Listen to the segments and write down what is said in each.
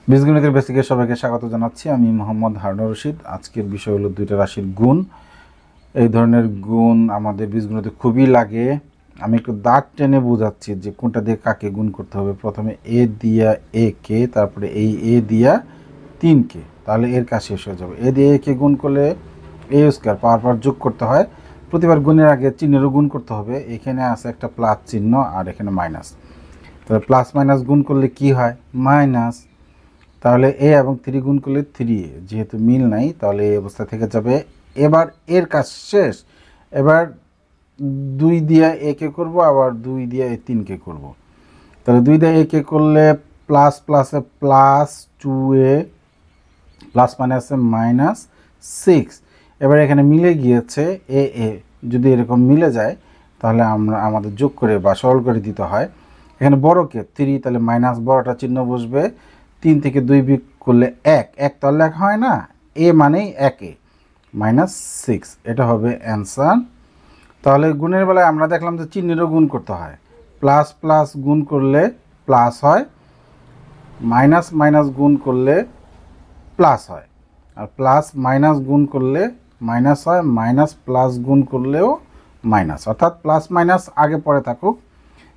বীজগণিতের বেসিকে সবাইকে স্বাগত জানাচ্ছি। আমি মোহাম্মদ হারুনুর রশিদ। আজকের বিষয় হলো দুইটা রাশির গুণ। এই ধরনের গুণ আমাদের বীজগণিতে খুবই লাগে। আমি একটু দাগ টেনে বোঝাচ্ছি যে কোনটা দিয়ে কাকে গুণ করতে হবে। প্রথমে এ দিয়া এ কে, তারপরে এই এ দিয়া 3কে, তাহলে এর কাজ শেষ হয়ে যাবে। এ দিয়ে এ কে গুণ করলে এ স্কোয়ার পাওয়ার যোগ করতে হয়। প্রতিবার গুণের আগে চিহ্নেরও গুণ করতে হবে। এখানে আছে একটা প্লাস চিহ্ন আর এখানে মাইনাস, তাহলে প্লাস মাইনাস গুণ করলে কি হয়? মাইনাস। তাহলে এ এবং 3 গুণ করলে 3a, যেহেতু মিল নাই তাহলে এই অবস্থা থেকে যাবে। এবার এর কাজ শেষ। এবার 2 দিয়ে এ কে করবো, আবার 2 দিয়ে 3কে করব। তাহলে 2 দিয়ে এ কে করলে প্লাস প্লাসে প্লাস 2a, প্লাস মানে আছে মাইনাস 6। এবার এখানে মিলে গিয়েছে এ যদি এরকম মিলে যায় তাহলে আমাদের যোগ করে বা সরল করে দিতে হয়। এখানে বড়কে 3, তাহলে মাইনাস বড়টা চিহ্ন বসবে। 3 থেকে 2 বিয়োগ করলে 1 তো আর লেখা হয় না, এ মানেই 1 -6, এটা হবে অ্যান্সার। তাহলে গুণের বেলায় আমরা দেখলাম যে চিহ্নেরও গুণ করতে হয়। প্লাস প্লাস গুণ করলে প্লাস হয়, মাইনাস মাইনাস গুণ করলে প্লাস হয়, আর প্লাস মাইনাস গুণ করলে মাইনাস হয়, মাইনাস প্লাস গুণ করলেও মাইনাস। অর্থাৎ প্লাস মাইনাস আগে পরে থাকুক,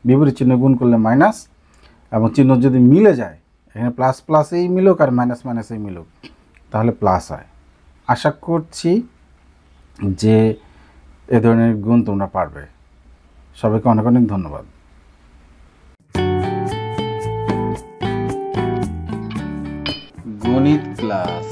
বিপরীত চিহ্ন গুণ করলে মাইনাস, এবং চিহ্ন যদি মিলে যায়, এখানে প্লাস প্লাসেই মিলুক আর মাইনাস মাইনাসেই মিলুক, তাহলে প্লাস হয়। আশা করছি যে এ ধরনের গুণ তোমরা পারবে। সবাইকে অনেক অনেক ধন্যবাদ। গণিত ক্লাস।